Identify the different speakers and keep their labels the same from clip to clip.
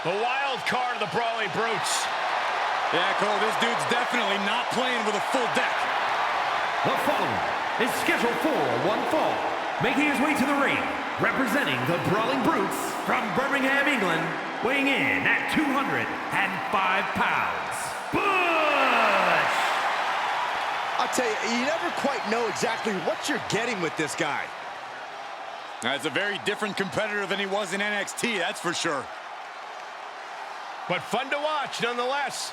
Speaker 1: The wild card of the Brawling Brutes.
Speaker 2: Yeah, Cole, this dude's definitely not playing with a full deck.
Speaker 3: The following is scheduled for one fall. Making his way to the ring, representing the Brawling Brutes from Birmingham, England, weighing in at 205 pounds, Butch!
Speaker 4: I'll tell you, you never quite know exactly what you're getting with this guy.
Speaker 2: That's a very different competitor than he was in NXT, that's for sure.
Speaker 1: But fun to watch, nonetheless.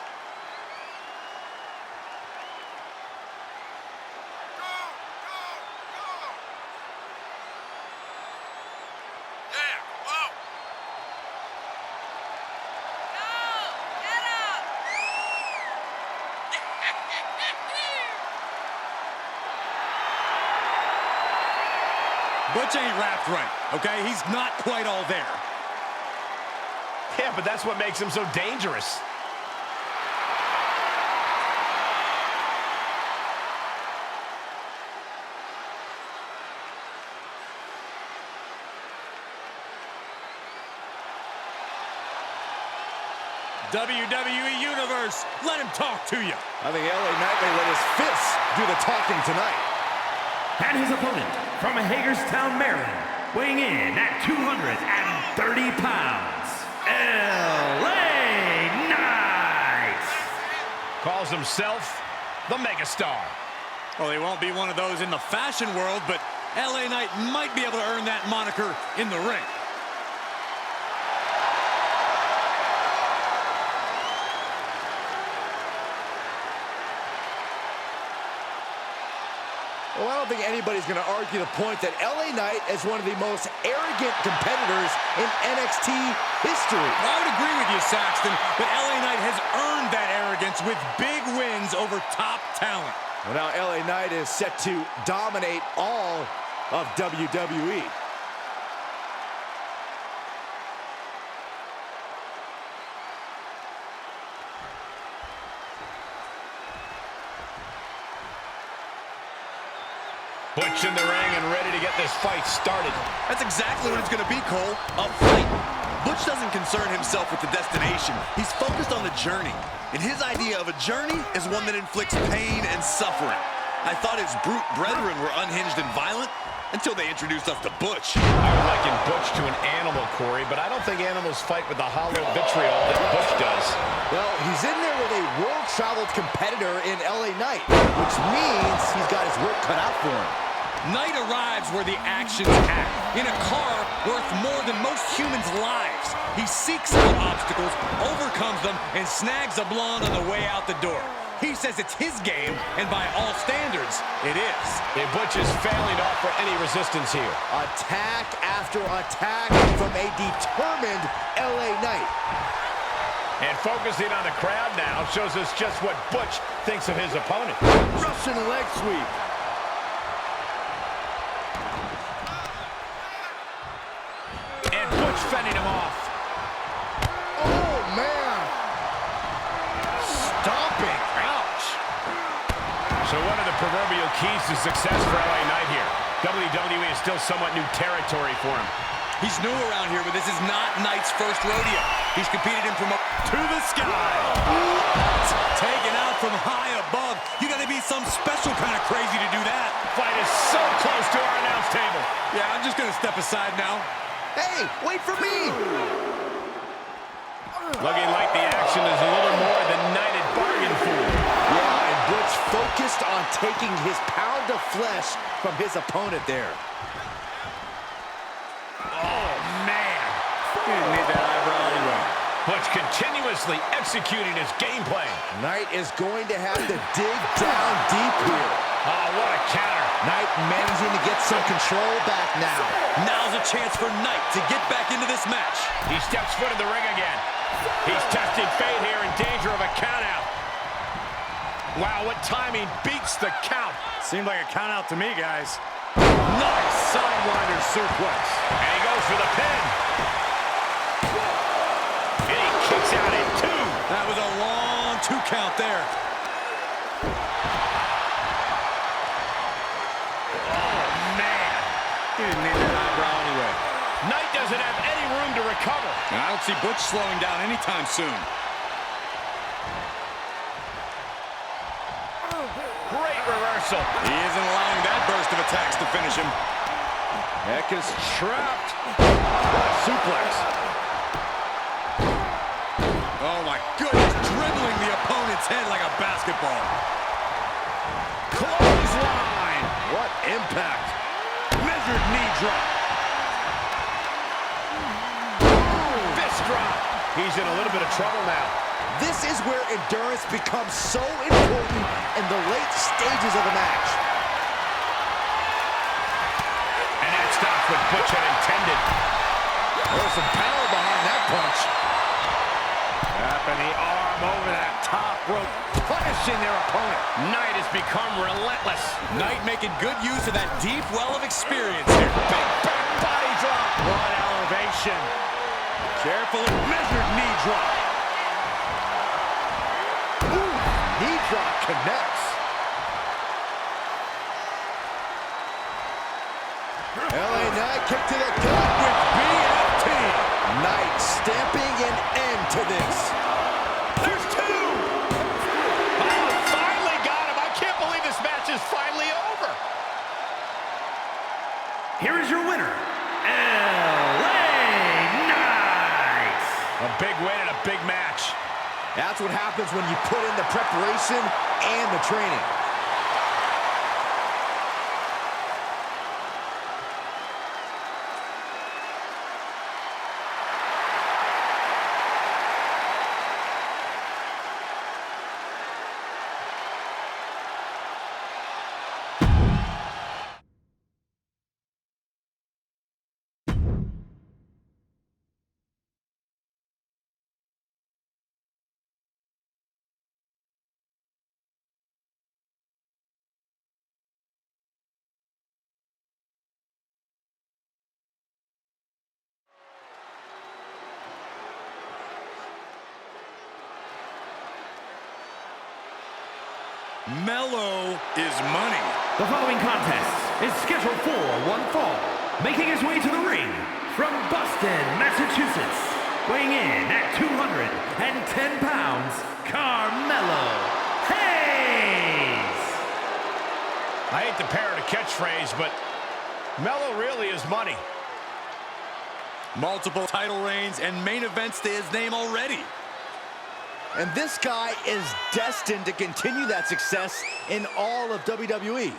Speaker 2: Butch ain't wrapped right, okay? He's not quite all there.
Speaker 1: Yeah, but that's what makes him so dangerous.
Speaker 2: WWE Universe, let him talk to you.
Speaker 4: I think LA Knight may let his fists do the talking tonight.
Speaker 3: And his opponent from Hagerstown, Maryland, weighing in at 230 pounds, LA Knight!
Speaker 1: Calls himself the Megastar.
Speaker 2: Well, he won't be one of those in the fashion world, but LA Knight might be able to earn that moniker in the ring.
Speaker 4: Well, I don't think anybody's going to argue the point that LA Knight is one of the most arrogant competitors in NXT history.
Speaker 2: I would agree with you, Saxton, but LA Knight has earned that arrogance with big wins over top talent.
Speaker 4: Well, now LA Knight is set to dominate all of WWE.
Speaker 1: Butch in the ring and ready to get this fight started.
Speaker 5: That's exactly what it's going to be, Cole. A fight. Butch doesn't concern himself with the destination. He's focused on the journey. And his idea of a journey is one that inflicts pain and suffering. I thought his brute brethren were unhinged and violent until they introduced us to Butch.
Speaker 1: I would liken Butch to an animal, Corey, but I don't think animals fight with the hollow vitriol that Butch does.
Speaker 4: Well, he's in there with a world-traveled competitor in LA Knight, which means he's got his work cut out for him.
Speaker 2: Knight arrives where the action's at, in a car worth more than most humans' lives. He seeks out obstacles, overcomes them, and snags a blonde on the way out the door. He says it's his game, and by all standards, it is.
Speaker 1: And Butch is failing to offer any resistance here.
Speaker 4: Attack after attack from a determined LA Knight.
Speaker 1: And focusing on the crowd now shows us just what Butch thinks of his opponent.
Speaker 4: Russian leg sweep.
Speaker 1: And Butch fending him off.
Speaker 4: Oh, man. Stomping. Ouch.
Speaker 1: So one of the proverbial keys to success for LA Knight here. WWE is still somewhat new territory for him.
Speaker 2: He's new around here, but this is not Knight's first rodeo. He's competed in from up to the sky. Taken out from high above. You gotta be some special kind of crazy to do that.
Speaker 1: Fight is so close to our announce table.
Speaker 2: Yeah, I'm just gonna step aside now.
Speaker 4: Hey, wait for me.
Speaker 1: Looking like the action is a little more than Knight had bargained for.
Speaker 4: Yeah, and Butch focused on taking his pound of flesh from his opponent there.
Speaker 1: Oh, man.
Speaker 2: He didn't need that eyebrow anyway.
Speaker 1: Butch continuously executing his game plan.
Speaker 4: Knight is going to have to dig down deep here.
Speaker 1: Oh, what a counter.
Speaker 4: Knight managing to get some control back now.
Speaker 5: Now's a chance for Knight to get back into this match.
Speaker 1: He steps foot in the ring again. He's testing fate here, in danger of a countout. Wow, what timing beats the count.
Speaker 2: Seemed like a count out to me, guys. Nice sidewinder suplex.
Speaker 1: And he goes for the pin. And he kicks out at 2.
Speaker 2: That was a long 2 count there.
Speaker 1: Oh, man.
Speaker 2: He didn't need that eyebrow anyway.
Speaker 1: Knight doesn't have any room to recover.
Speaker 2: And I don't see Butch slowing down anytime soon.
Speaker 1: Great reversal.
Speaker 2: He isn't allowing that burst of attacks to finish him.
Speaker 1: Heck is trapped. What a suplex.
Speaker 2: Oh my goodness, dribbling the opponent's head like a basketball.
Speaker 1: Clothesline. What impact. Measured knee drop. Fist drop. He's in a little bit of trouble now.
Speaker 4: This is where endurance becomes so important in the late stages of the match.
Speaker 1: And that stops what Butch had intended. There's some power behind that punch. Wrapping the arm over that top rope, punishing their opponent. Knight has become relentless.
Speaker 2: Knight making good use of that deep well of experience here.
Speaker 1: Big back body drop. What elevation.
Speaker 2: Careful, measured knee drop.
Speaker 4: Knee drop connects. LA Knight kick to the gut with BFT. Knight stamping an end to this.
Speaker 1: There's two. Oh, finally got him. I can't believe this match is finally over.
Speaker 3: Here is your winner, LA Knight.
Speaker 1: A big win and a big match.
Speaker 4: That's what happens when you put in the preparation and the training.
Speaker 2: Mello is money.
Speaker 3: The following contest is scheduled for one fall. Making his way to the ring from Boston, Massachusetts, weighing in at 210 pounds, Carmelo Hayes.
Speaker 1: I hate to parrot a catchphrase, but Mello really is money.
Speaker 2: Multiple title reigns and main events to his name already.
Speaker 4: And this guy is destined to continue that success in all of WWE.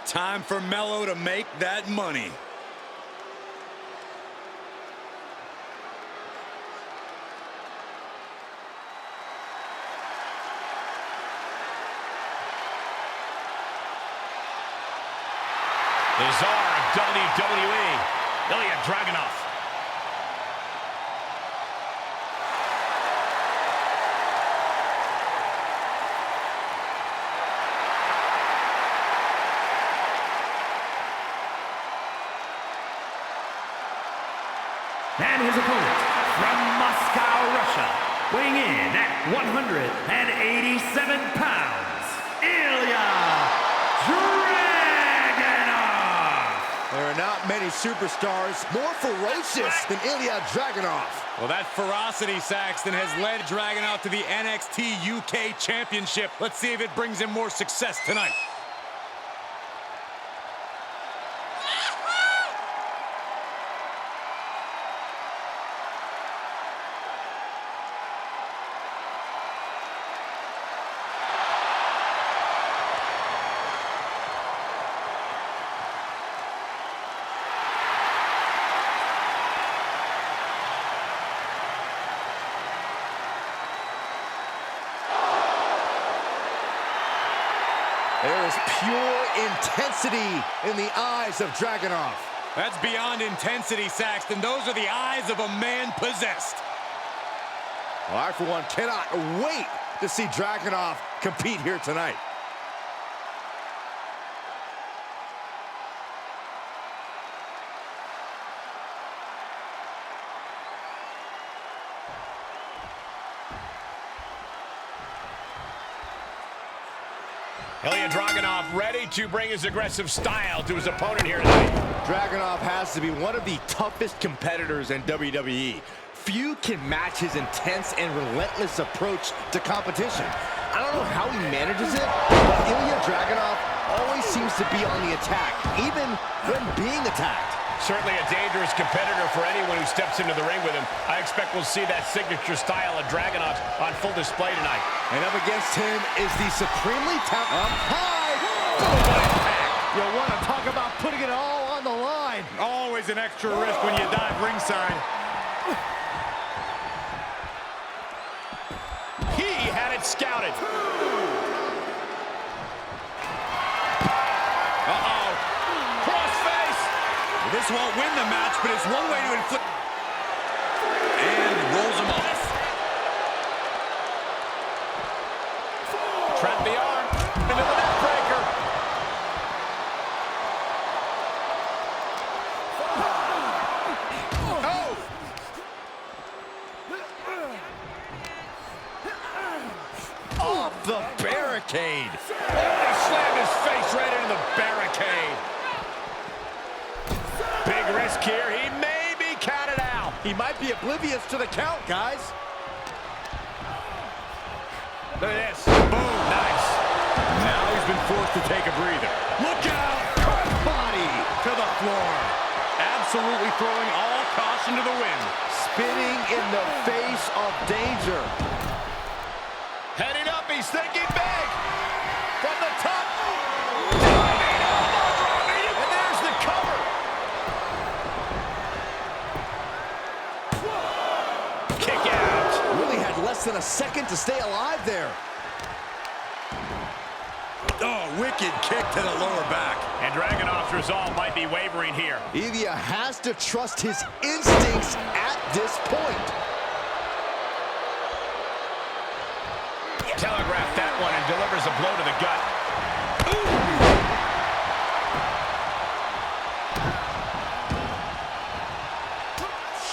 Speaker 2: Time for Mello to make that money.
Speaker 1: The czar of WWE, Ilja Dragunov.
Speaker 3: And his opponent from Moscow, Russia, weighing in at 187 pounds, Ilja Dragunov.
Speaker 4: There are not many superstars more ferocious than Ilja Dragunov.
Speaker 2: Well, that ferocity, Saxton, has led Dragunov to the NXT UK Championship. Let's see if it brings him more success tonight.
Speaker 4: There is pure intensity in the eyes of Dragunov.
Speaker 2: That's beyond intensity, Saxton. Those are the eyes of a man possessed.
Speaker 4: Well, I, for one, cannot wait to see Dragunov compete here tonight.
Speaker 1: Ilja Dragunov ready to bring his aggressive style to his opponent here tonight.
Speaker 4: Dragunov has to be one of the toughest competitors in WWE. Few can match his intense and relentless approach to competition. I don't know how he manages it, but Ilja Dragunov always seems to be on the attack, even when being attacked.
Speaker 1: Certainly a dangerous competitor for anyone who steps into the ring with him. I expect we'll see that signature style of Dragunov on full display tonight.
Speaker 4: And up against him is the supremely talented... Up high!
Speaker 1: You want to talk about putting it all on the line.
Speaker 6: Always an extra risk when you dive ringside.
Speaker 1: He had it scouted. Uh-oh. Crossface.
Speaker 2: This won't win the match, but it's one way to inflict... And rolls him off.
Speaker 1: Trap the arm into the neck breaker. Oh!
Speaker 4: Off the barricade.
Speaker 1: Oh, he slammed his face right into the barricade. Big risk here. He may be counted out.
Speaker 4: He might be oblivious to the count, guys.
Speaker 1: Look at this. Boom. Nice.
Speaker 6: Now he's been forced to take a breather.
Speaker 4: Look out! Cross body
Speaker 6: To the floor. Absolutely throwing all caution to the wind.
Speaker 4: spinning in the face of danger.
Speaker 1: Heading up. He's thinking big. From the top. Diving elbow drop. And there's the cover. Kick out.
Speaker 4: Really had less than a second to stay alive there.
Speaker 5: Oh, wicked kick to the lower back.
Speaker 1: And Dragunov's resolve might be wavering here.
Speaker 4: Ilja has to trust his instincts at this point.
Speaker 1: Telegraphed that one and delivers a blow to the gut.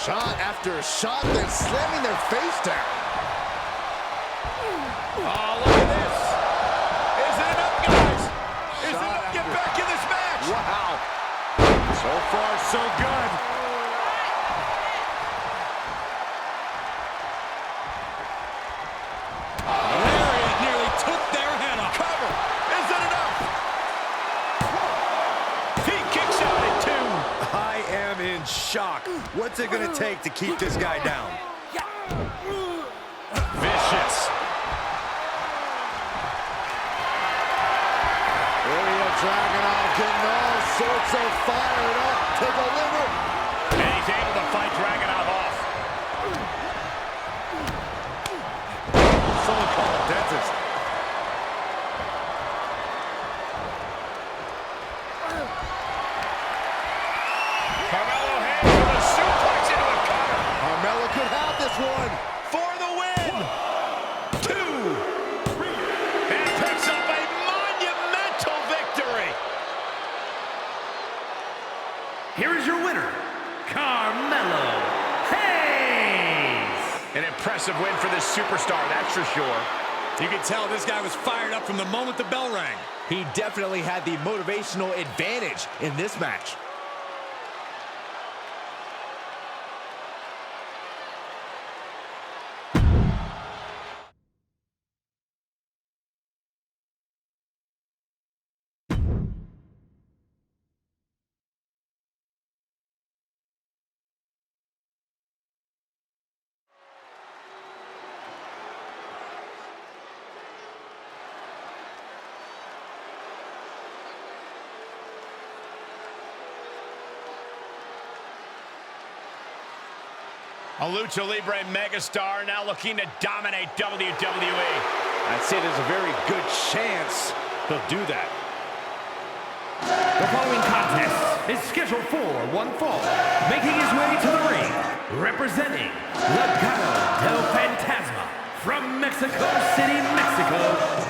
Speaker 4: Shot after shot, then slamming their face down.
Speaker 1: Oh, look at this. Is it enough, guys? Is it
Speaker 4: Shot
Speaker 1: enough to get
Speaker 4: after-
Speaker 1: back in this match?
Speaker 4: Wow.
Speaker 6: So far, so good.
Speaker 2: Lariat nearly took their head off.
Speaker 1: Cover. Is it enough? He kicks out at two.
Speaker 5: I am in shock. What's it going to take to keep this guy down?
Speaker 1: Vicious.
Speaker 4: Ilja Dragunov getting all sorts of fired up to deliver.
Speaker 1: And he's able to fight Dragunov off.
Speaker 4: Someone call a dentist.
Speaker 1: Carmelo hands with a suplex into a cover.
Speaker 4: Carmelo could have this one.
Speaker 1: For the win. 2. And picks up a monumental victory.
Speaker 3: Here is your winner, Carmelo Hayes.
Speaker 1: An impressive win for this superstar, that's for sure.
Speaker 2: You can tell this guy was fired up from the moment the bell rang.
Speaker 4: He definitely had the motivational advantage in this match.
Speaker 1: A Lucha Libre megastar now looking to dominate WWE.
Speaker 4: I'd say there's a very good chance he'll do that.
Speaker 3: The following contest is scheduled for one fall. Making his way to the ring, representing Legado del Fantasma, Mexico City, Mexico,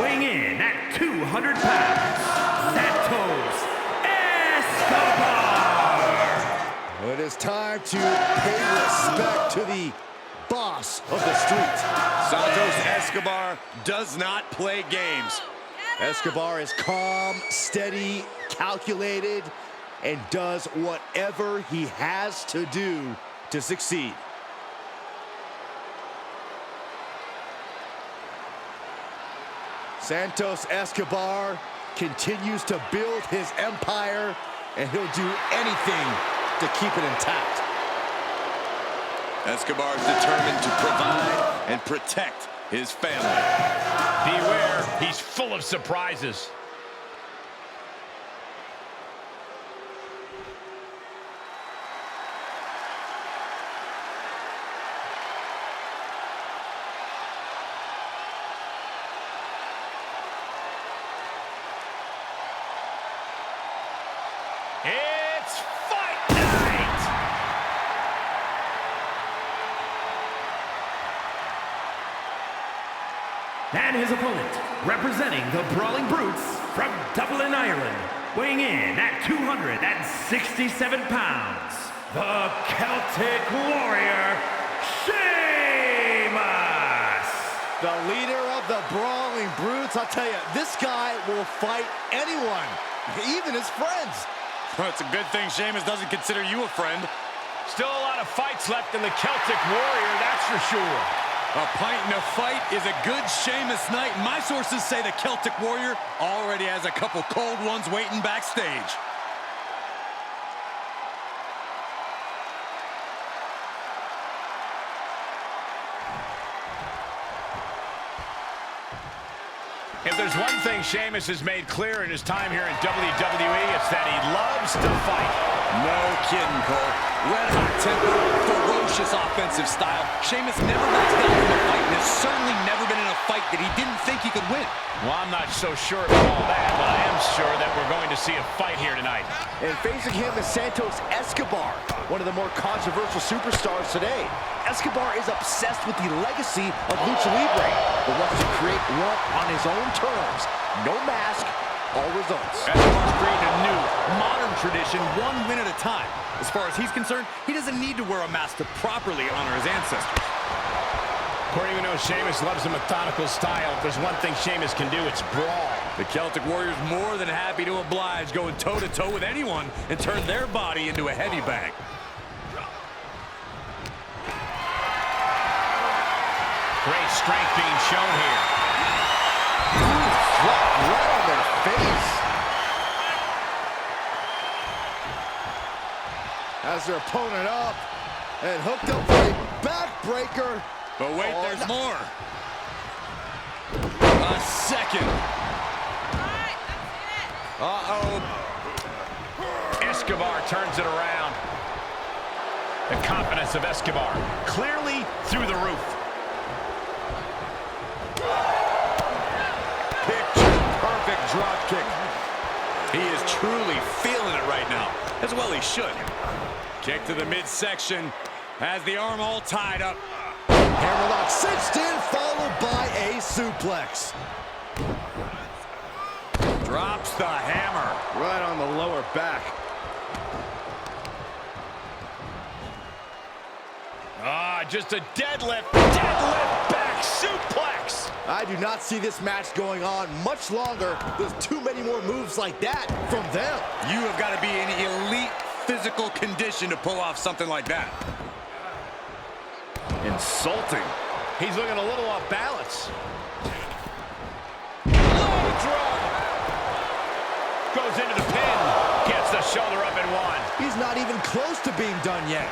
Speaker 3: weighing in at 200 pounds, Santos Escobar.
Speaker 4: It is time to pay respect to the boss of the street.
Speaker 5: Santos Escobar does not play games.
Speaker 4: Escobar is calm, steady, calculated, and does whatever he has to do to succeed. Santos Escobar continues to build his empire, and he'll do anything to keep it intact.
Speaker 5: Escobar is determined to provide and protect his family.
Speaker 1: Beware, he's full of surprises. It's fight night!
Speaker 3: And his opponent, representing the Brawling Brutes from Dublin, Ireland, weighing in at 267 pounds, the Celtic Warrior, Sheamus!
Speaker 4: The leader of the Brawling Brutes, I'll tell you, this guy will fight anyone, even his friends.
Speaker 6: Well, it's a good thing Sheamus doesn't consider you a friend.
Speaker 1: Still a lot of fights left in the Celtic Warrior, that's for sure.
Speaker 2: A pint and a fight is a good Sheamus night. My sources say the Celtic Warrior already has a couple cold ones waiting backstage.
Speaker 1: If there's one thing Sheamus has made clear in his time here in WWE, it's that he loves to fight.
Speaker 2: No kidding, Cole. Red hot temper, ferocious offensive style. Sheamus never backs down from a fight, and has certainly never been in a fight that he didn't think he could win.
Speaker 1: Well, I'm not so sure about all that, but I am sure that we're going to see a fight here tonight.
Speaker 4: And facing him is Santos Escobar, one of the more controversial superstars today. Escobar is obsessed with the legacy of Lucha Libre, but wants to create one on his own terms. No mask, all results.
Speaker 2: Escobar's creating a new, modern tradition, one win at a time. As far as he's concerned, he doesn't need to wear a mask to properly honor his ancestors.
Speaker 1: According to Sheamus loves a methodical style. If there's one thing Sheamus can do, it's brawl.
Speaker 2: The Celtic Warrior's more than happy to oblige, going toe-to-toe with anyone and turn their body into a heavy bag.
Speaker 1: Great strength being shown here.
Speaker 4: Drop right on their face. Has their opponent up and hooked up for a backbreaker.
Speaker 2: But wait, there's more. A second. Uh-oh.
Speaker 1: Escobar turns it around. The confidence of Escobar clearly through the roof.
Speaker 2: Picture-perfect drop kick. He is truly feeling it right now. As well he should. Kick to the midsection. Has the arm all tied up.
Speaker 4: Hammerlock cinched in, followed by a suplex.
Speaker 2: Drops the hammer.
Speaker 4: Right on the lower back.
Speaker 1: Just a deadlift back suplex.
Speaker 4: I do not see this match going on much longer. There's too many more moves like that from them.
Speaker 2: You have got to be in elite physical condition to pull off something like that.
Speaker 1: Insulting. He's looking a little off balance. Low drop. Goes into the pin. Gets the shoulder up and one.
Speaker 4: He's not even close to being done yet.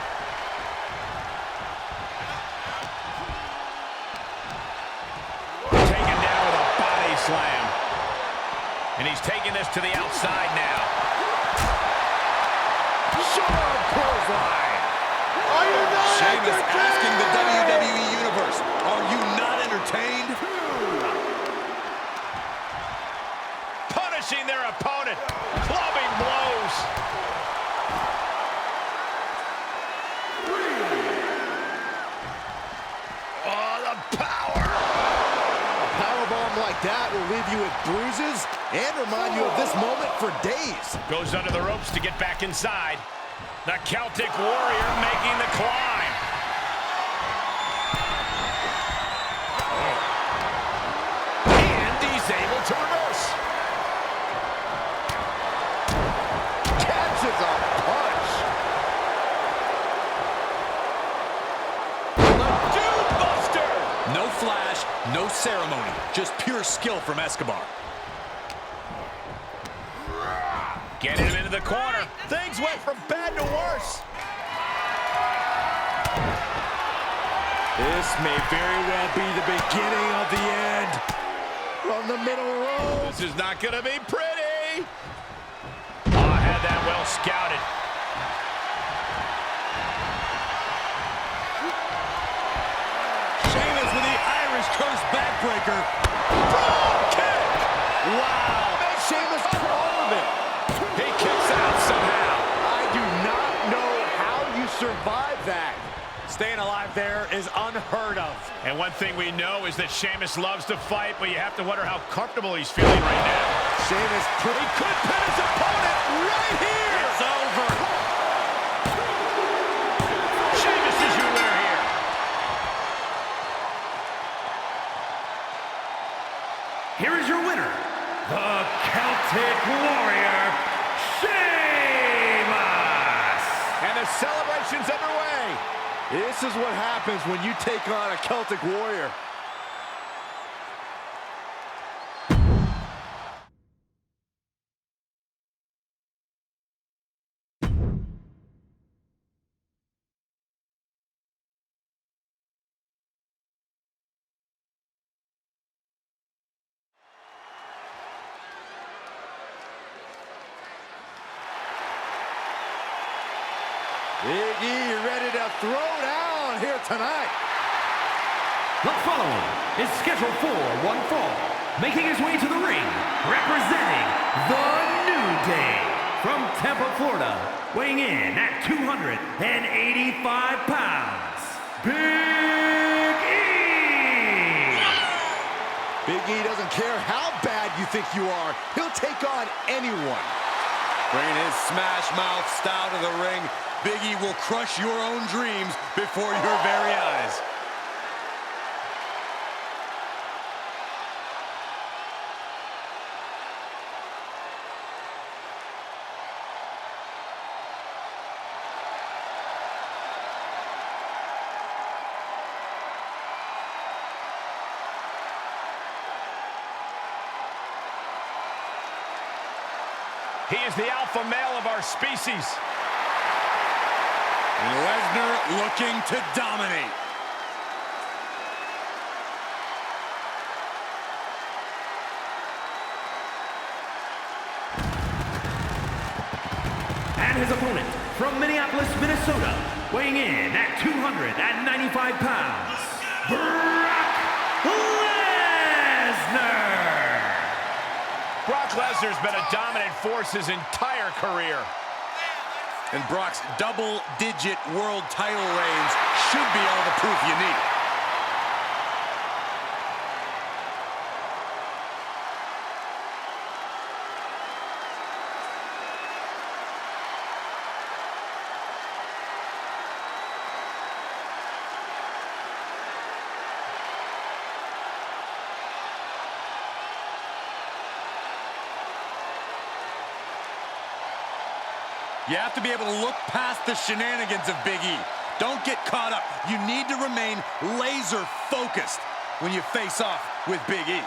Speaker 1: Taken down with a body slam. And he's taking this to the outside now. Short clothesline.
Speaker 4: Are you not
Speaker 2: Sheamus
Speaker 4: entertained?
Speaker 2: asking the WWE Universe, are you not entertained?
Speaker 1: Punishing their opponent. Clubbing blows. Oh, the power.
Speaker 4: leave you with bruises and remind you of this moment for days.
Speaker 1: Goes under the ropes to get back inside. The Celtic Warrior making the climb. And he's able to reverse. Catches a punch. The Dude Buster.
Speaker 2: No flash, no ceremony, just pure skill from Escobar.
Speaker 1: Getting him into the corner. Things went from bad to worse.
Speaker 4: This may very well be the beginning of the end. From the middle row.
Speaker 1: This is not going to be pretty. Oh, had that well scouted.
Speaker 2: Sheamus with the Irish Curse backbreaker.
Speaker 1: Frog kick.
Speaker 4: Wow. Sheamus crawled him.
Speaker 1: He kicks out somehow.
Speaker 4: I do not know how you survive that.
Speaker 1: Staying alive there is unheard of. And one thing we know is that Sheamus loves to fight, but you have to wonder how comfortable he's feeling right now.
Speaker 4: Sheamus could pin his opponent right here.
Speaker 1: It's over. Sheamus is your winner here.
Speaker 3: Here is your winner, the Celtic Warrior, Sheamus!
Speaker 4: And the celebration's underway. This is what happens when you take on a Celtic Warrior. Big E ready to throw down here tonight.
Speaker 3: The following is scheduled for one fall, making his way to the ring, representing the New Day from Tampa, Florida, weighing in at 285 pounds, Big E!
Speaker 4: Big E doesn't care how bad you think you are. He'll take on anyone.
Speaker 5: Bringing his smash mouth style to the ring, Big E will crush your own dreams before your very eyes.
Speaker 1: He is the alpha male of our species.
Speaker 5: Lesnar looking to dominate.
Speaker 3: And his opponent from Minneapolis, Minnesota, weighing in at 295 pounds, Brock Lesnar!
Speaker 1: Brock Lesnar's been a dominant force his entire career.
Speaker 5: And Brock's double-digit world title reigns should be all the proof you need. You have to be able to look past the shenanigans of Big E. Don't get caught up. You need to remain laser focused when you face off with Big E.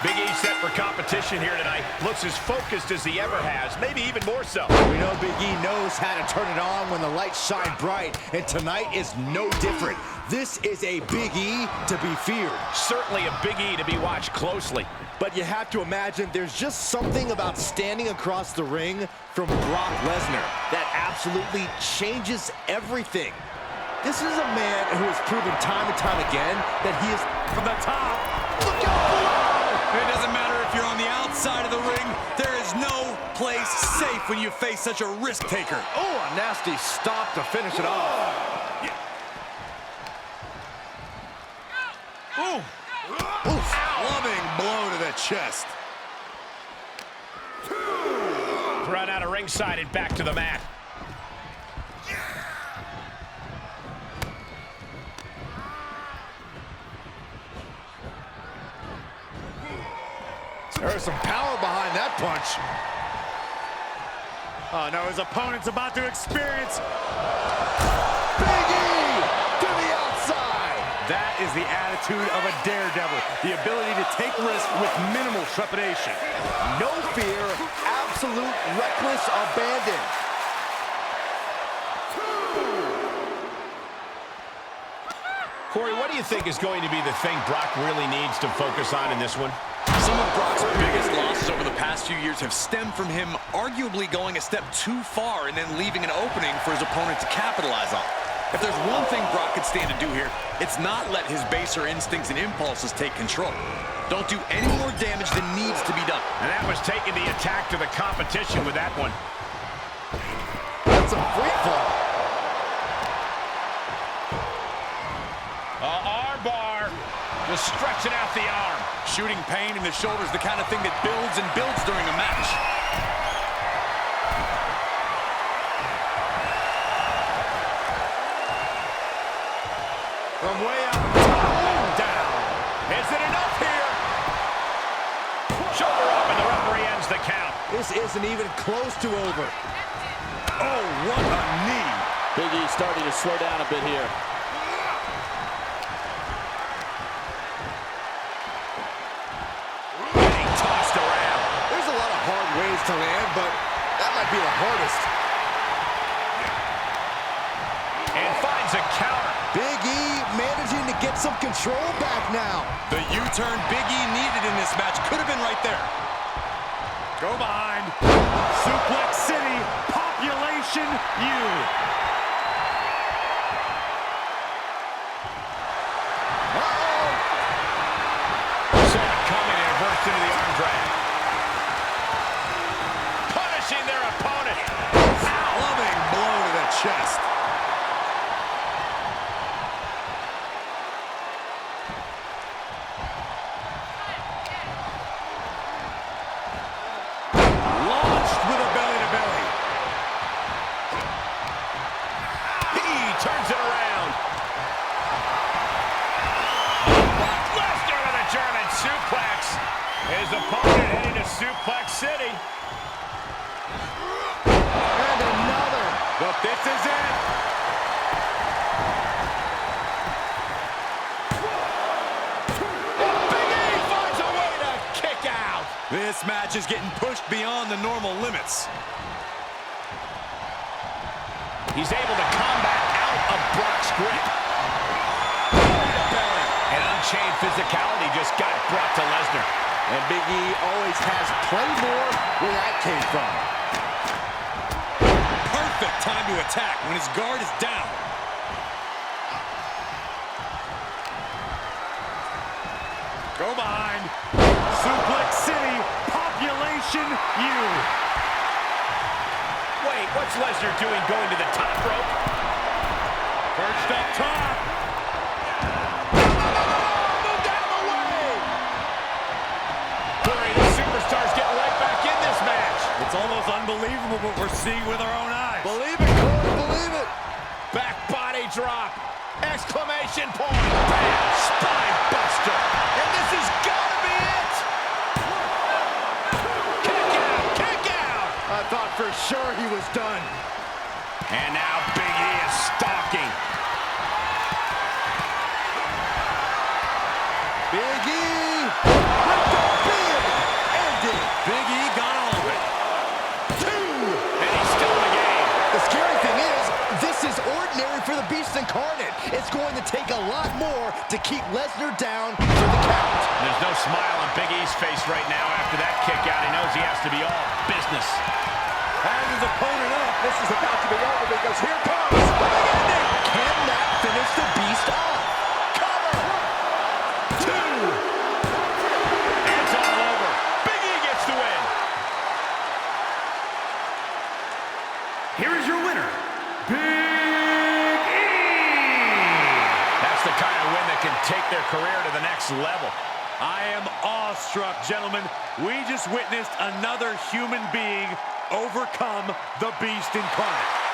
Speaker 1: Big E set for competition here tonight. Looks as focused as he ever has, maybe even more so.
Speaker 4: We know Big E knows how to turn it on when the lights shine bright, and tonight is no different. This is a Big E to be feared.
Speaker 1: Certainly a Big E to be watched closely.
Speaker 4: But you have to imagine there's just something about standing across the ring from Brock Lesnar that absolutely changes everything. This is a man who has proven time and time again that he is
Speaker 6: From the top.
Speaker 4: Look out below!
Speaker 2: It doesn't matter if you're on the outside of the ring. There is no place safe when you face such a risk taker.
Speaker 1: Oh, a nasty stop to finish it off.
Speaker 5: Ooh. Oof. Loving blow to the chest.
Speaker 1: Run out of ringside and back to the mat. There's some power behind that punch.
Speaker 6: Oh, no, his opponent's about to experience.
Speaker 4: Big E to the outside.
Speaker 6: That is the attitude of a daredevil. The ability to take risks with minimal trepidation.
Speaker 4: No fear, absolute reckless abandon.
Speaker 1: Corey, what do you think is going to be the thing Brock really needs to focus on in this one?
Speaker 2: Some of Brock's biggest losses over the past few years have stemmed from him arguably going a step too far and then leaving an opening for his opponent to capitalize on. If there's one thing Brock could stand to do here, it's not let his baser instincts and impulses take control. Don't do any more damage than needs to be done.
Speaker 1: And that was taking the attack to the competition with that one.
Speaker 4: That's a free fall.
Speaker 1: Arm bar. Just stretching out the arm.
Speaker 2: Shooting pain in the shoulder is the kind of thing that builds and builds during a match.
Speaker 1: From way up top, down. Is it enough here? Shoulder up and the referee ends the count.
Speaker 4: This isn't even close to over.
Speaker 2: Oh, what a knee.
Speaker 7: Big E starting to slow down a bit here.
Speaker 1: Getting tossed around.
Speaker 4: There's a lot of hard ways to land, but that might be the hardest.
Speaker 1: And finds a counter.
Speaker 4: Big E managing to get some control back now.
Speaker 2: The U-turn Big E needed in this match could have been right there.
Speaker 6: Go behind. Suplex City. Population U.
Speaker 1: Saw it coming and burst into the arm drag. Punishing their opponent.
Speaker 5: Loving blow to the chest.
Speaker 6: Launched with a belly-to-belly.
Speaker 1: He turns it around. Lesnar with a German suplex. His opponent heading to Suplex City.
Speaker 4: And another.
Speaker 6: But this is it.
Speaker 1: Big E finds a way to kick out.
Speaker 2: This match is getting pushed beyond the normal limits.
Speaker 1: He's able to combat out of Brock's grip. And unchained physicality just got brought to Lesnar.
Speaker 4: And Big E always has plenty more where that came from.
Speaker 2: Perfect time to attack when his guard is down.
Speaker 6: Go behind. Suplex City. Population U.
Speaker 1: Wait, what's Lesnar doing going to the top rope?
Speaker 6: Perched up top.
Speaker 1: Moved out of the way. Corey, the superstar's getting right back in this match.
Speaker 6: It's almost unbelievable what we're seeing with our own eyes.
Speaker 4: Believe it, Corey, believe it.
Speaker 1: Back body drop. Exclamation point. Bam. Spine buster. And this has got to be it. Kick out. Kick out.
Speaker 4: I thought for sure he was done.
Speaker 1: And now Big E is stalking.
Speaker 4: Big E with the big ending.
Speaker 2: Big E got all of it.
Speaker 1: And he's still in the game.
Speaker 4: The scary thing is, this is ordinary for the Beast Incarnate. It's going to take a lot more to keep Lesnar down for the count.
Speaker 1: There's no smile on Big E's face right now after that kick out. He knows he has to be all business.
Speaker 6: Has his opponent up. This is about to be over because here comes the big ending.
Speaker 4: Can that finish the beast off. Cover. 2.
Speaker 1: It's all over. Big E gets the win.
Speaker 3: Here is your winner, Big E!
Speaker 1: That's the kind of win that can take their career to the next level.
Speaker 6: I am awestruck, gentlemen. We just witnessed another human being overcome the beast incarnate.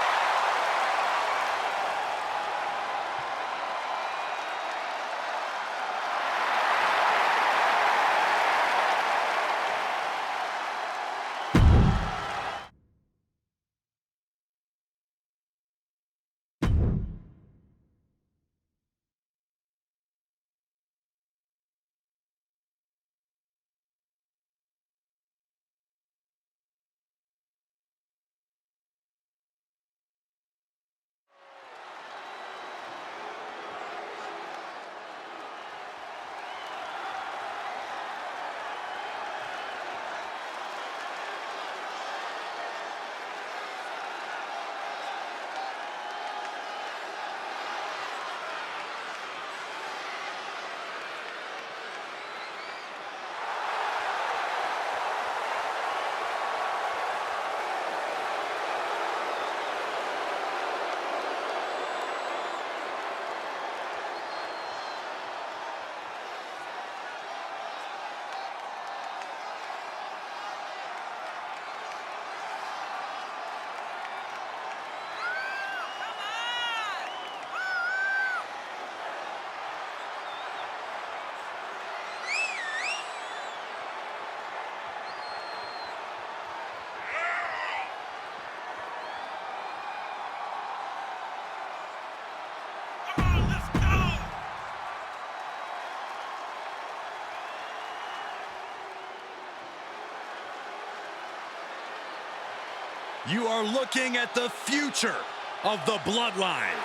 Speaker 2: You are looking at the future of the Bloodline.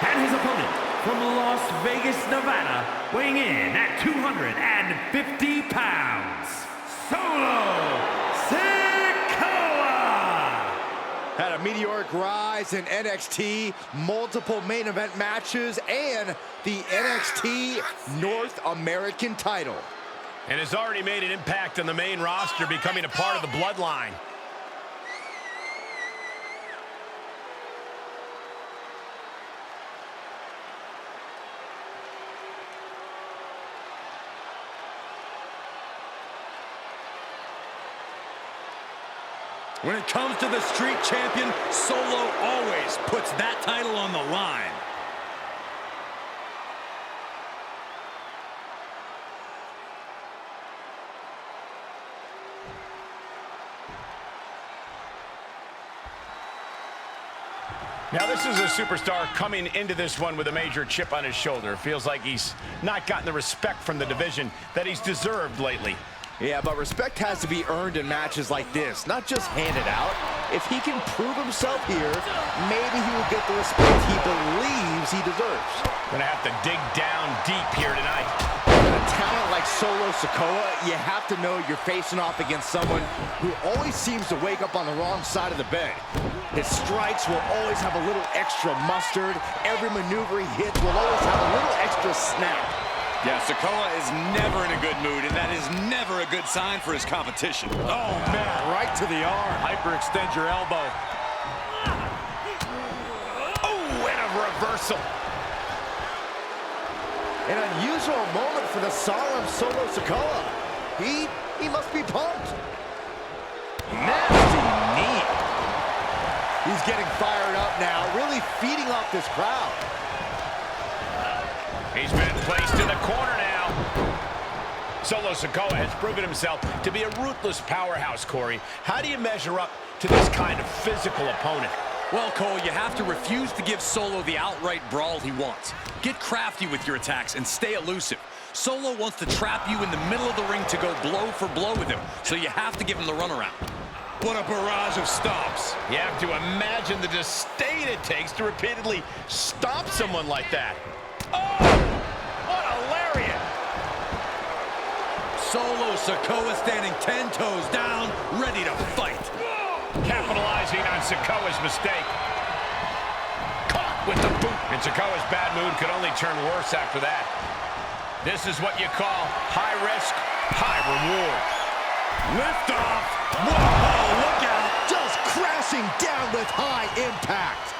Speaker 3: And his opponent from Las Vegas, Nevada, weighing in at 250 pounds, Solo Sikoa!
Speaker 4: Had a meteoric rise in NXT, multiple main event matches, and the NXT North American title.
Speaker 1: And has already made an impact on the main roster, becoming a part of the Bloodline.
Speaker 2: When it comes to the street champion, Solo always puts that title on the line.
Speaker 1: Now, this is a superstar coming into this one with a major chip on his shoulder. Feels like he's not gotten the respect from the division that he's deserved lately.
Speaker 4: Yeah, but respect has to be earned in matches like this, not just handed out. If he can prove himself here, maybe he will get the respect he believes he deserves.
Speaker 1: Gonna have to dig down deep here tonight.
Speaker 4: With a talent like Solo Sikoa, you have to know you're facing off against someone who always seems to wake up on the wrong side of the bed. His strikes will always have a little extra mustard. Every maneuver he hits will always have a little extra snap.
Speaker 2: Yeah, Sikoa is never in a good mood, and that is never a good sign for his competition.
Speaker 6: Oh, man, right to the arm. Hyperextend your elbow.
Speaker 1: Oh, and a reversal.
Speaker 4: An unusual moment for the solemn Solo Sikoa. He must be pumped. Nasty knee. He's getting fired up now, really feeding off this crowd.
Speaker 1: He's been placed in the corner now. Solo Sikoa has proven himself to be a ruthless powerhouse, Corey. How do you measure up to this kind of physical opponent?
Speaker 2: Well, Cole, you have to refuse to give Solo the outright brawl he wants. Get crafty with your attacks and stay elusive. Solo wants to trap you in the middle of the ring to go blow for blow with him, so you have to give him the runaround. What a barrage of stomps.
Speaker 1: You have to imagine the disdain it takes to repeatedly stomp someone like that. Oh, what a lariat.
Speaker 2: Solo Sikoa standing 10 toes down, ready to fight.
Speaker 1: Capitalizing on Sikoa's mistake. Caught with the boot. And Sikoa's bad mood could only turn worse after that. This is what you call high risk, high reward.
Speaker 6: Lift off.
Speaker 4: Whoa, look out. Just crashing down with high impact.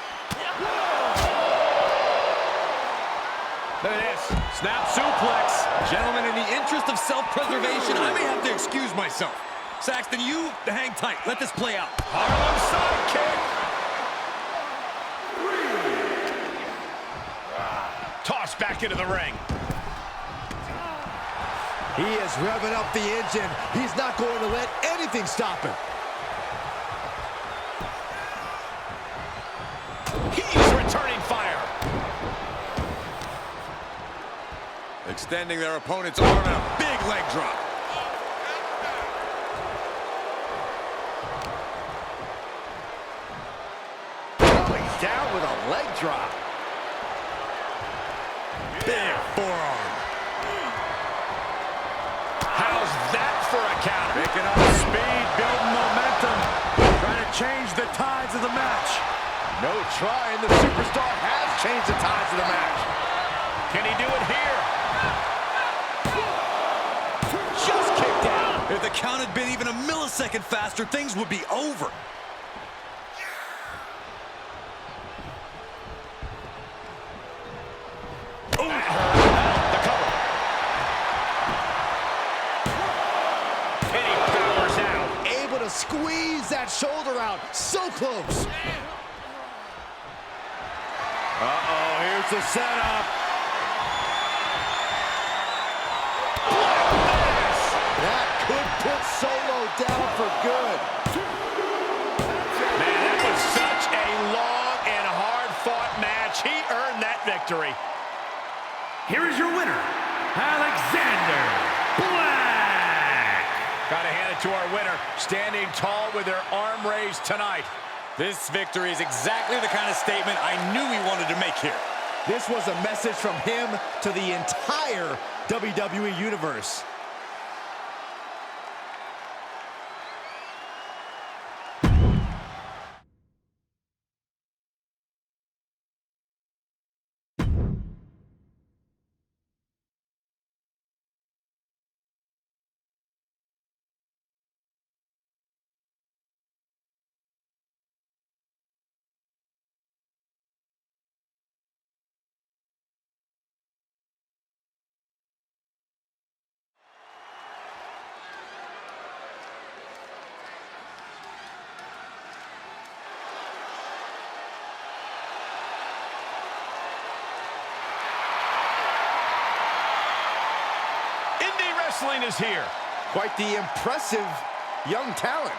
Speaker 1: Look at this.
Speaker 6: Snap suplex.
Speaker 2: Gentlemen, in the interest of self-preservation, I may have to excuse myself. Saxton, you hang tight. Let this play out.
Speaker 1: Harlem sidekick. Tossed back into the ring.
Speaker 4: He is revving up the engine. He's not going to let anything stop him.
Speaker 1: He's returning fire.
Speaker 5: Extending their opponent's arm and a big leg drop.
Speaker 4: He's down with a leg drop.
Speaker 5: Big forearm.
Speaker 1: How's that for a counter?
Speaker 6: Picking up speed, building momentum. Trying to change the tides of the match.
Speaker 4: No trying. The superstar has changed the tides of the match.
Speaker 1: Can he do it here? Just kicked out.
Speaker 2: If the count had been even a millisecond faster, things would be over.
Speaker 1: The cover. And he powers out.
Speaker 4: Able to squeeze that shoulder out. So close.
Speaker 6: Uh-oh, here's the setup.
Speaker 4: That could put Solo down for good.
Speaker 1: Man, that was such a long and hard-fought match. He earned that victory.
Speaker 3: Here is your winner, Aleister Black.
Speaker 1: Gotta hand it to our winner, standing tall with their arm raised tonight.
Speaker 2: This victory is exactly the kind of statement I knew he wanted to make here.
Speaker 4: This was a message from him to the entire WWE Universe.
Speaker 1: Wrestling is here.
Speaker 4: Quite the impressive young talent.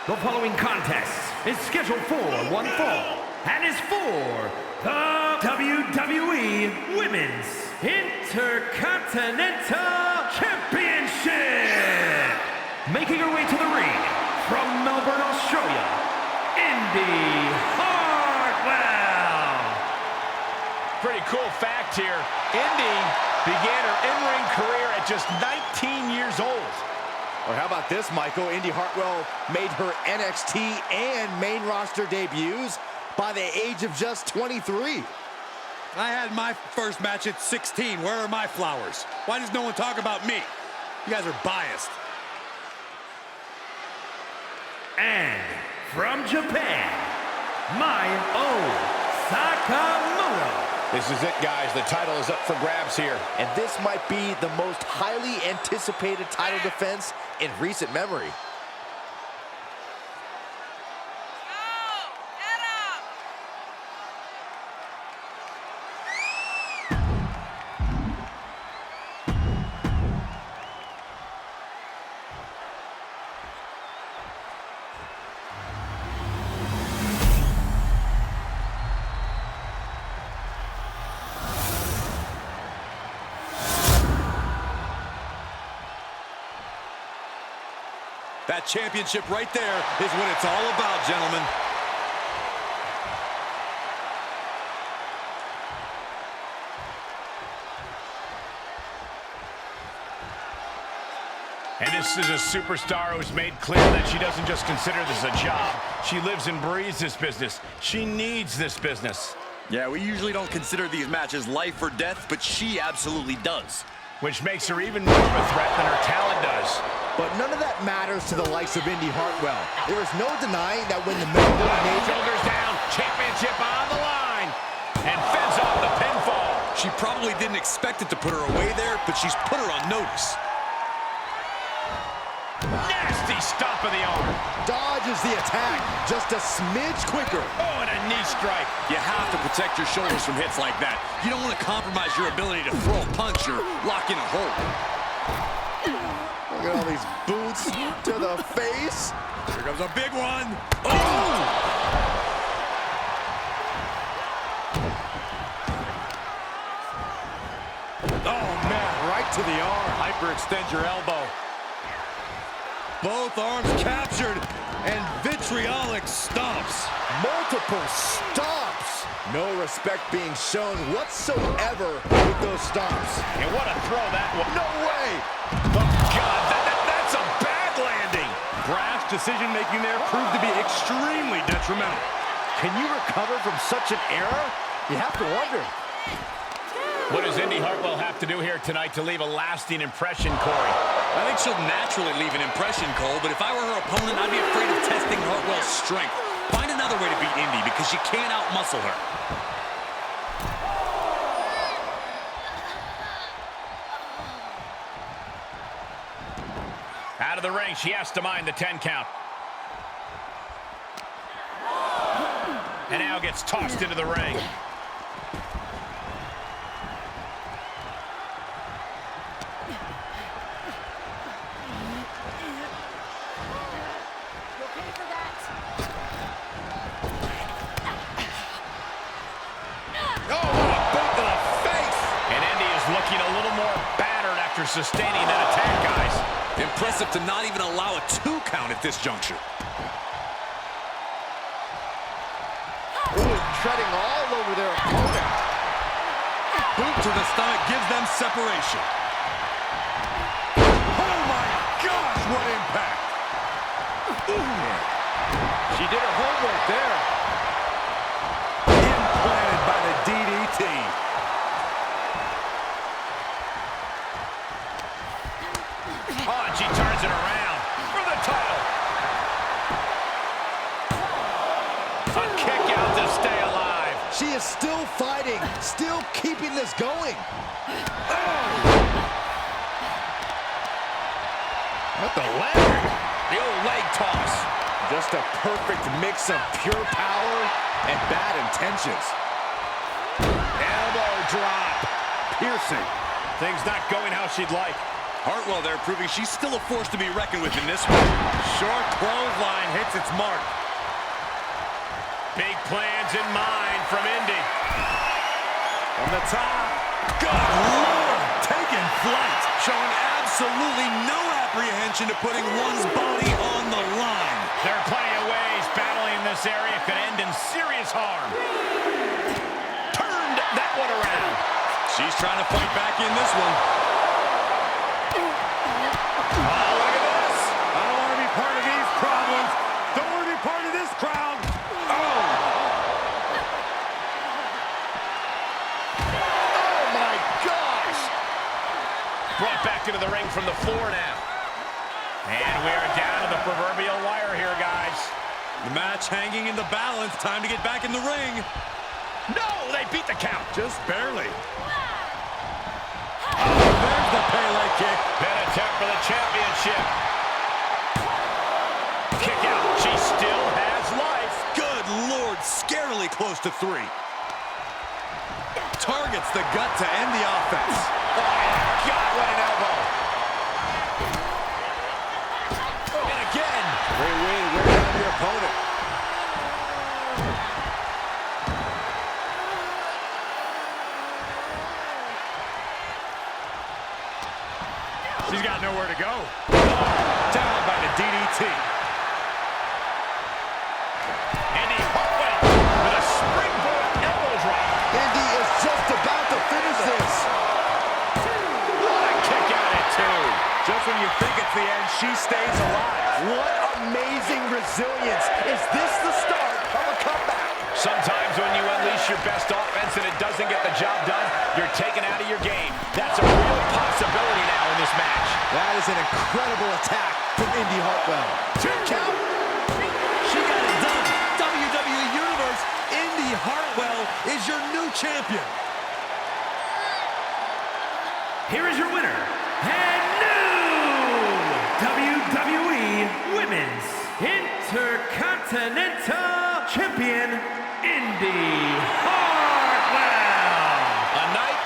Speaker 3: The following contest is scheduled for one fall and is for the WWE Women's Intercontinental Championship. Making her way to the ring from Melbourne, Australia, Indi Hartwell.
Speaker 1: Pretty cool fact here. Indi began her in-ring career at just 19 years old.
Speaker 4: Or how about this, Meiko? Indi Hartwell made her NXT and main roster debuts by the age of just 23.
Speaker 2: I had my first match at 16. Where are my flowers? Why does no one talk about me? You guys are biased.
Speaker 3: And from Japan, Meiko Satomura.
Speaker 1: This is it, guys. The title is up for grabs here.
Speaker 4: And this might be the most highly anticipated title defense in recent memory.
Speaker 2: That championship right there is what it's all about, gentlemen.
Speaker 1: And this is a superstar who's made clear that she doesn't just consider this a job. She lives and breathes this business. She needs this business.
Speaker 5: Yeah, we usually don't consider these matches life or death, but she absolutely does.
Speaker 1: Which makes her even more of a threat than her talent does.
Speaker 4: But none of that matters to the likes of Indi Hartwell. There is no denying that when the member major...
Speaker 1: Shoulders down, championship on the line. And fends off the pinfall.
Speaker 5: She probably didn't expect it to put her away there, but she's put her on notice.
Speaker 1: Nasty stomp of the arm.
Speaker 4: Dodges the attack just a smidge quicker.
Speaker 1: Oh, and a knee strike.
Speaker 5: You have to protect your shoulders from hits like that. You don't want to compromise your ability to throw a punch or lock in a hold.
Speaker 4: Look at all these boots to the face.
Speaker 5: Here comes a big one. Oh!
Speaker 1: Oh, man, right to the arm.
Speaker 6: Hyperextend your elbow.
Speaker 5: Both arms captured, and vitriolic stomps.
Speaker 4: Multiple stomps. No respect being shown whatsoever with those stomps.
Speaker 1: And what a throw that was.
Speaker 4: No way.
Speaker 1: Oh, God, that's a bad landing.
Speaker 6: Brash decision-making there proved to be extremely detrimental.
Speaker 1: Can you recover from such an error?
Speaker 4: You have to wonder.
Speaker 1: What does Indi Hartwell have to do here tonight to leave a lasting impression, Corey?
Speaker 2: I think she'll naturally leave an impression, Cole, but if I were her opponent, I'd be afraid of testing Hartwell's strength. Find another way to beat Indi because you can't outmuscle her.
Speaker 1: Out of the ring, she has to mind the 10 count. And now gets tossed into the ring. Sustaining that attack, guys.
Speaker 2: Impressive to not even allow a 2 count at this juncture.
Speaker 4: Ooh, treading all over their opponent.
Speaker 5: Boot to the stomach gives them separation. Oh my gosh, what impact!
Speaker 1: Ooh. She did her homework there.
Speaker 5: Implanted by the DDT.
Speaker 1: Oh, and she turns it around for the title. A kick out to stay alive.
Speaker 4: She is still fighting, still keeping this going.
Speaker 1: What the leg? The old leg toss.
Speaker 4: Just a perfect mix of pure power and bad intentions.
Speaker 1: Elbow drop. Piercing. Things not going how she'd like.
Speaker 5: Hartwell there proving she's still a force to be reckoned with in this one.
Speaker 6: Short clothesline hits its mark.
Speaker 1: Big plans in mind from Indi.
Speaker 6: From the top.
Speaker 5: Good Lord! Taking flight. Showing absolutely no apprehension to putting one's body on the line.
Speaker 1: There are plenty of ways battling in this area could end in serious harm. Turned that one around.
Speaker 5: She's trying to fight back in this one.
Speaker 1: Oh, look at this.
Speaker 6: I don't want to be part of these problems. Don't want to be part of this crowd.
Speaker 1: Oh, my gosh. Brought back into the ring from the floor now. And we are down to the proverbial wire here, guys.
Speaker 5: The match hanging in the balance. Time to get back in the ring.
Speaker 1: No, they beat the count.
Speaker 6: Just barely.
Speaker 5: There's the Pele kick.
Speaker 1: Pin attempt for the championship. Kick out. She still has life.
Speaker 5: Good Lord, scarily close to 3. Targets the gut to end the offense.
Speaker 1: Oh, my God, what an elbow. And again.
Speaker 4: Wait, wear down your opponent.
Speaker 6: She's got nowhere to go. Down by the DDT.
Speaker 1: Indi Hartwell with a springboard elbow drop.
Speaker 4: Indi is just about to finish this.
Speaker 1: What a kick out at 2.
Speaker 6: Just when you think it's the she stays alive.
Speaker 4: What amazing resilience. Is this the start of a comeback?
Speaker 1: Sometimes when you unleash your best offense and it doesn't get the job done, you're taken out of your game. That's a real possibility now in this match.
Speaker 4: That is an incredible attack from Indi Hartwell. 2 count.
Speaker 5: She got it done. WWE Universe, Indi Hartwell is your new champion.
Speaker 3: Here is your winner, and new WWE Women's Intercontinental Champion, Indi Hartwell.
Speaker 1: A night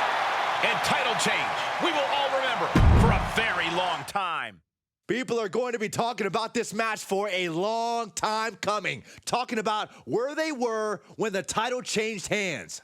Speaker 1: and title change we will all remember for a very long time.
Speaker 4: People are going to be talking about this match for a long time coming. Talking about where they were when the title changed hands.